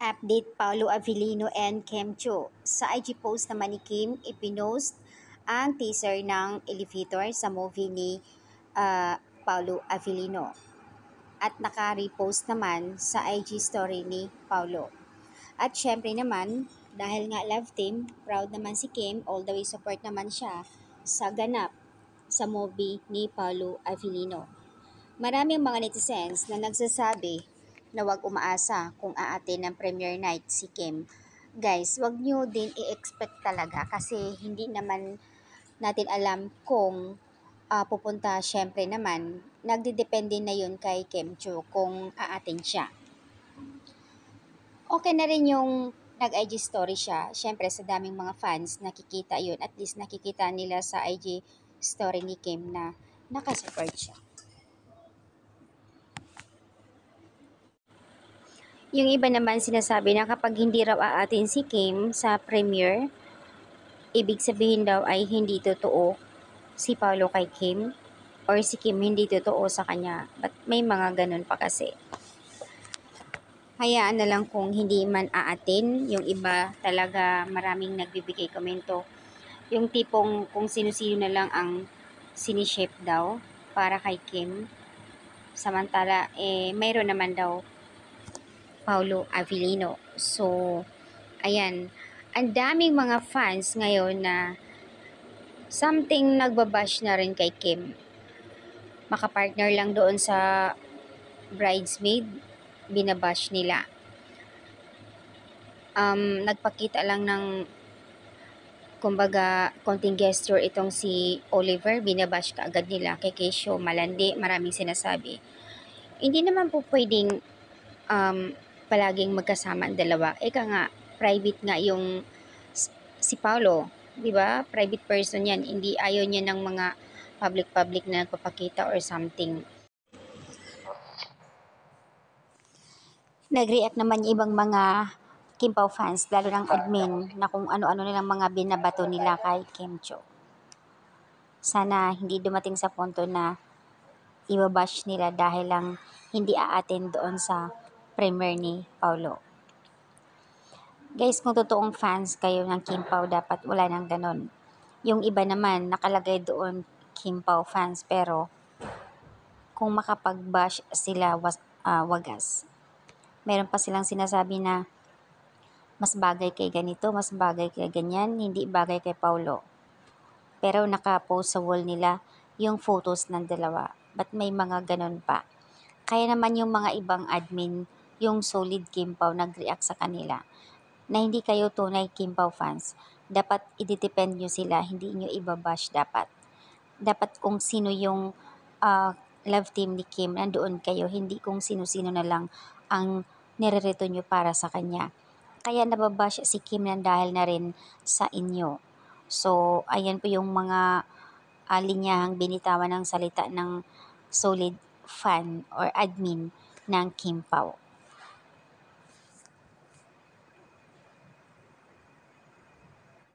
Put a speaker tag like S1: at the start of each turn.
S1: Update Paolo Avellino and Kim Chiu. Sa IG post naman ni Kim, ipinost ang teaser ng elevator sa movie ni Paolo Avellino. At naka-repost naman sa IG story ni Paolo. At syempre naman, dahil nga love team, proud naman si Kim, all the way support naman siya sa ganap sa movie ni Paolo Avellino. Maraming mga netizens na nagsasabi na wag umaasa kung aatin ng premiere night si Kim. Guys, wag nyo din i-expect talaga kasi hindi naman natin alam kung pupunta. Syempre naman, nagdidepende na yun kay Kim Chiu kung aatin siya. Okay na rin yung nag-IG story siya. Syempre sa daming mga fans nakikita yun. At least nakikita nila sa IG story ni Kim na nakasupport siya. Yung iba naman sinasabi na kapag hindi raw aatin si Kim sa premiere, ibig sabihin daw ay hindi totoo si Paolo kay Kim or si Kim hindi totoo sa kanya. But may mga ganun pa kasi. Hayaan na lang kung hindi man aatin. Yung iba talaga maraming nagbibigay komento. Yung tipong kung sino-sino na lang ang sinishape daw para kay Kim. Samantala, mayroon naman daw Paolo Avellino. So, ayan. Ang daming mga fans ngayon na something nagbabash na rin kay Kim. Makapartner lang doon sa bridesmaid, binabash nila. Nagpakita lang ng kumbaga konting gesture itong si Oliver, binabash ka agad nila kay Kesyo, malandi, maraming sinasabi. Hindi naman po pwedeng palaging magkasama ang dalawa. Eka nga, private nga yung si Paolo, 'di ba? Private person 'yan. Hindi ayaw niya ng mga public na nagpapakita or something. Nag-react naman yung ibang mga Kim Pao fans, lalo ng admin, na kung ano-ano nilang mga binabato nila kay Kim Chiu. Sana hindi dumating sa punto na ibabash nila dahil lang hindi aatin doon sa premiere ni Paolo. Guys, kung totoong fans kayo ng Kim Pao, dapat wala nang ganon. Yung iba naman, nakalagay doon Kim Pao fans, pero kung makapag-bash sila, wagas. Meron pa silang sinasabi na mas bagay kay ganito, mas bagay kay ganyan, hindi bagay kay Paolo. Pero naka-post sa wall nila yung photos ng dalawa. But may mga ganon pa. Kaya naman yung mga ibang admin, yung solid Kim Pao, nag-react sa kanila na hindi kayo tunay Kim Pao fans. Dapat i-depend nyo sila, hindi nyo ibabash dapat. Dapat kung sino yung love team ni Kim, nandoon kayo, hindi kung sino-sino na lang ang nirerito nyo para sa kanya. Kaya nababash si Kim nang dahil na rin sa inyo. So, ayan po yung mga linyahang binitawan ng salita ng solid fan or admin ng Kim Pao.